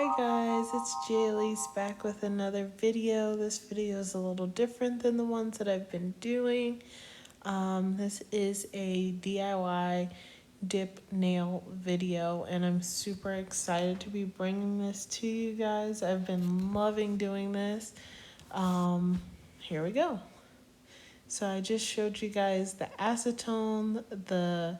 Hi guys, it's Jaylee's back with another video. This video is a little different than the ones that I've been doing. This is a DIY dip nail video and I'm super excited to be bringing this to you guys. I've been loving doing this. Here we go. So I just showed you guys the acetone, the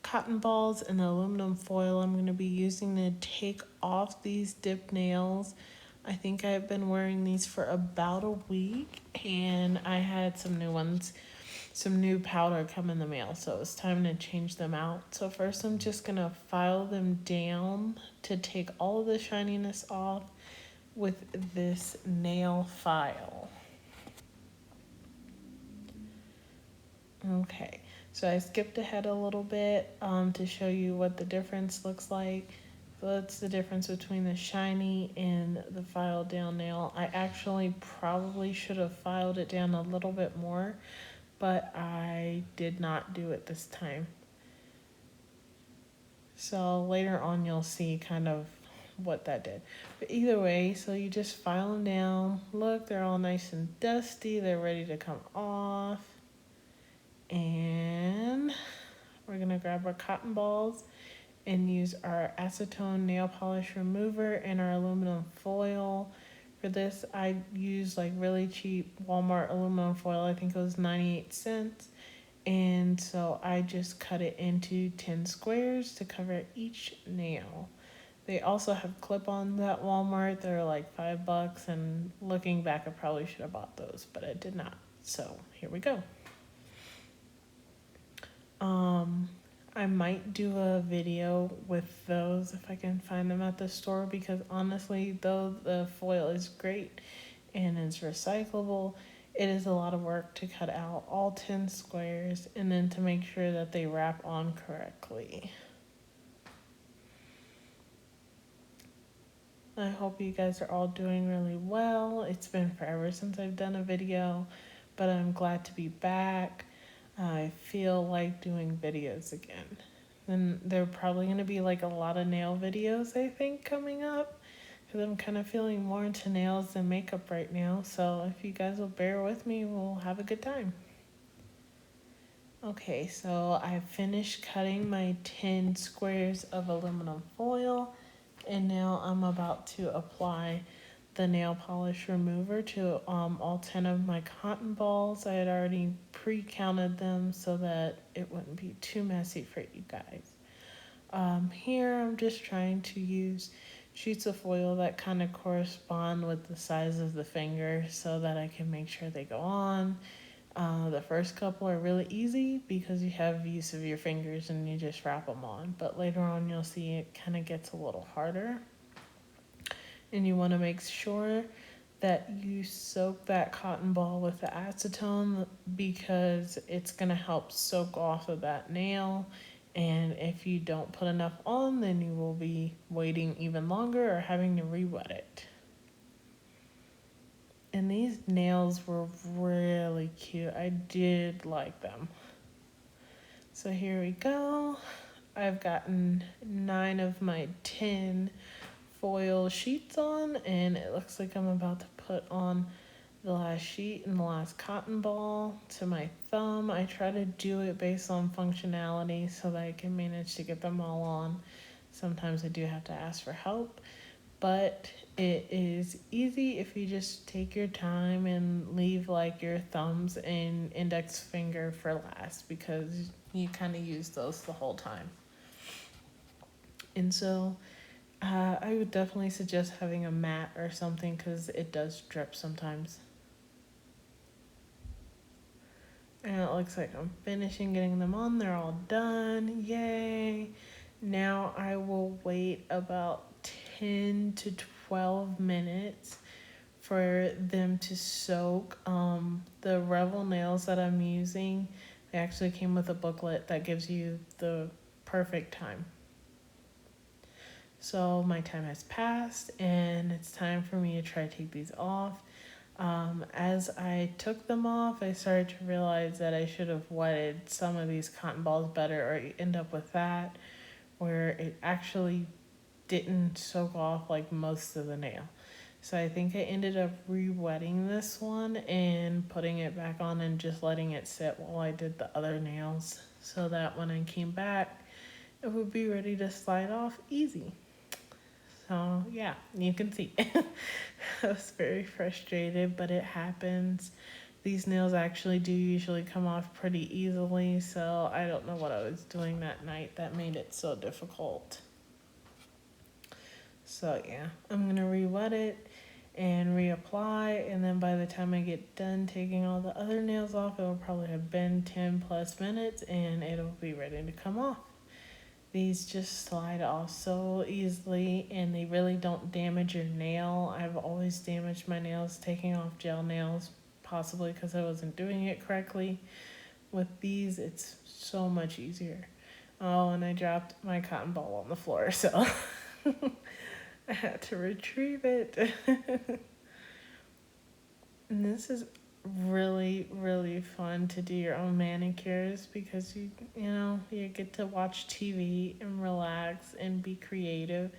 cotton balls, and the aluminum foil I'm going to be using to take off these dip nails. I think I've been wearing these for about a week and I had some new ones, some new powder come in the mail, so it's time to change them out. So first I'm just going to file them down to take all of the shininess off with this nail file. Okay, so I skipped ahead a little bit to show you what the difference looks like. So that's the difference between the shiny and the filed down nail. I actually probably should have filed it down a little bit more, but I did not do it this time. So later on you'll see kind of what that did. But either way, so you just file them down. Look, they're all nice and dusty. They're ready to come off. And we're gonna grab our cotton balls and use our acetone nail polish remover and our aluminum foil. For this, I used like really cheap Walmart aluminum foil. I think it was 98 cents. And so I just cut it into 10 squares to cover each nail. They also have clip-ons at Walmart. They're like $5, and looking back, I probably should have bought those, but I did not. So here we go. I might do a video with those if I can find them at the store, because honestly, though the foil is great and it's recyclable, it is a lot of work to cut out all 10 squares and then to make sure that they wrap on correctly. I hope you guys are all doing really well. It's been forever since I've done a video, but I'm glad to be back. I feel like doing videos again. And there are probably going to be like a lot of nail videos, I think, coming up, because I'm kind of feeling more into nails than makeup right now. So if you guys will bear with me, we'll have a good time. Okay, so I finished cutting my 10 squares of aluminum foil, and now I'm about to apply the nail polish remover to all 10 of my cotton balls. I had already pre-counted them so that it wouldn't be too messy for you guys. Here I'm just trying to use sheets of foil that kind of correspond with the size of the finger so that I can make sure they go on. The first couple are really easy because you have use of your fingers and you just wrap them on, but later on you'll see it kind of gets a little harder. And you want to make sure that you soak that cotton ball with the acetone, because it's going to help soak off of that nail. And if you don't put enough on, then you will be waiting even longer or having to re-wet it. And these nails were really cute. I did like them. So here we go. I've gotten 9 of my 10 foil sheets on, and it looks like I'm about to put on the last sheet and the last cotton ball to my thumb. I try to do it based on functionality so that I can manage to get them all on. Sometimes I do have to ask for help, but it is easy if you just take your time and leave like your thumbs and index finger for last, because you kind of use those the whole time. And so I would definitely suggest having a mat or something, because it does drip sometimes. And it looks like I'm finishing getting them on. They're all done. Yay. Now I will wait about 10 to 12 minutes for them to soak. The Revel nails that I'm using, they actually came with a booklet that gives you the perfect time. So my time has passed and it's time for me to try to take these off. As I took them off, I started to realize that I should have wetted some of these cotton balls better, or you end up with that, where it actually didn't soak off like most of the nail. So I think I ended up re-wetting this one and putting it back on and just letting it sit while I did the other nails so that when I came back, it would be ready to slide off easy. So yeah, you can see. I was very frustrated, but it happens. These nails actually do usually come off pretty easily, so I don't know what I was doing that night that made it so difficult. So yeah, I'm gonna re-wet it and reapply, and then by the time I get done taking all the other nails off, it will probably have been 10 plus minutes and it'll be ready to come off. These just slide off so easily and they really don't damage your nail. I've always damaged my nails taking off gel nails, possibly because I wasn't doing it correctly. With these, it's so much easier. Oh, and I dropped my cotton ball on the floor, so I had to retrieve it. And this is really, really fun to do your own manicures because you get to watch TV and relax and be creative.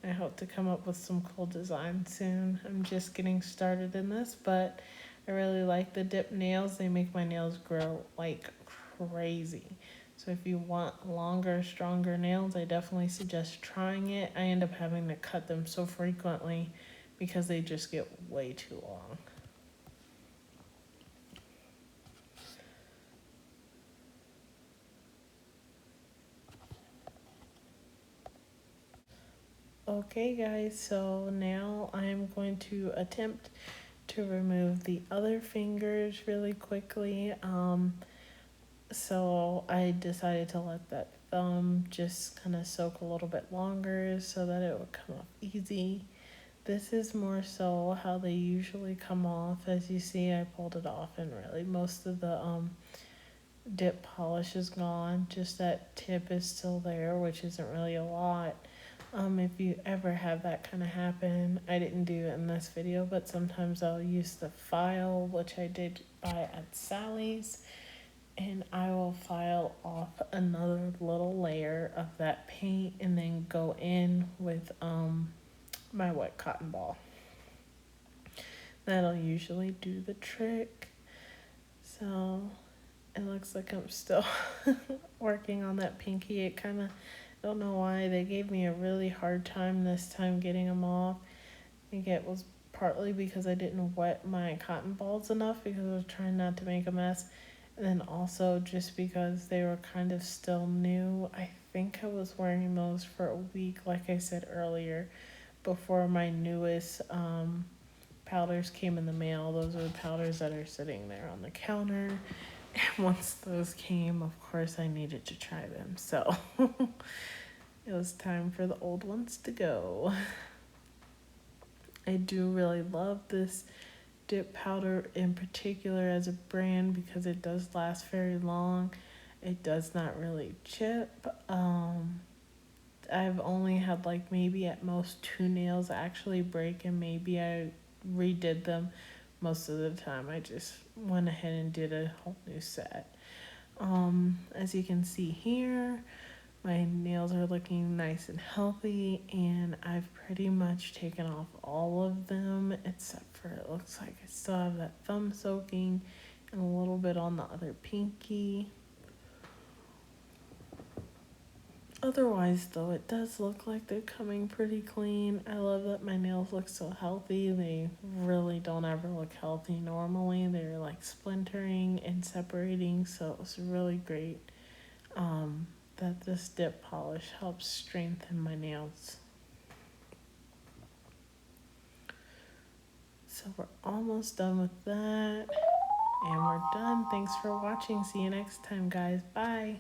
I hope to come up with some cool designs soon. I'm just getting started in this, but I really like the dip nails. They make my nails grow like crazy. So if you want longer, stronger nails, I definitely suggest trying it. I end up having to cut them so frequently because they just get way too long. Okay guys, so now I'm going to attempt to remove the other fingers really quickly. So I decided to let that thumb just kind of soak a little bit longer so that it would come off easy. This is more so how they usually come off. As you see, I pulled it off and really most of the dip polish is gone. Just that tip is still there, which isn't really a lot. If you ever have that kind of happen, I didn't do it in this video, but sometimes I'll use the file, which I did buy at Sally's, and I will file off another little layer of that paint and then go in with my wet cotton ball. That'll usually do the trick. So it looks like I'm still working on that pinky. It kind of, I don't know why they gave me a really hard time this time getting them off. I think it was partly because I didn't wet my cotton balls enough because I was trying not to make a mess. And then also just because they were kind of still new. I think I was wearing those for a week, like I said earlier, before my newest powders came in the mail. Those are the powders that are sitting there on the counter. And once those came, of course, I needed to try them. So it was time for the old ones to go. I do really love this dip powder in particular as a brand because it does last very long. It does not really chip. I've only had like maybe at most 2 nails actually break, and maybe I redid them. Most of the time I just went ahead and did a whole new set. As you can see here, my nails are looking nice and healthy, and I've pretty much taken off all of them except for it looks like I still have that thumb soaking and a little bit on the other pinky. Otherwise, though, it does look like they're coming pretty clean. I love that my nails look so healthy. They really don't ever look healthy normally. They're like splintering and separating, so it's really great that this dip polish helps strengthen my nails. So we're almost done with that. And we're done. Thanks for watching. See you next time, guys. Bye.